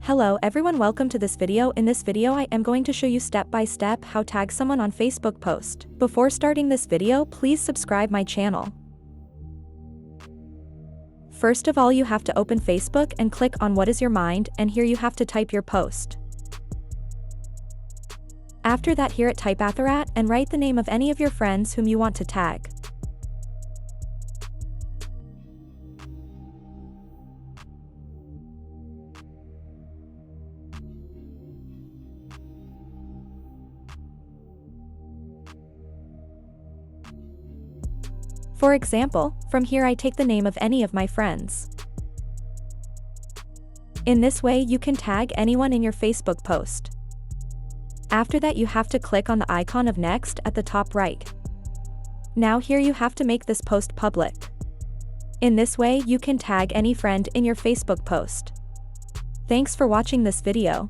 Hello everyone, welcome to this video. In this video I am going to show you step by step how tag someone on Facebook post. Before starting this video, please subscribe my channel. First of all, you have to open Facebook and click on What is Your Mind, and here you have to type your post. After that, here at type Atharat and write the name of any of your friends whom you want to tag. For example, from here I take the name of any of my friends. In this way you can tag anyone in your Facebook post. After that, you have to click on the icon of next at the top right. Now here you have to make this post public. In this way you can tag any friend in your Facebook post. Thanks for watching this video.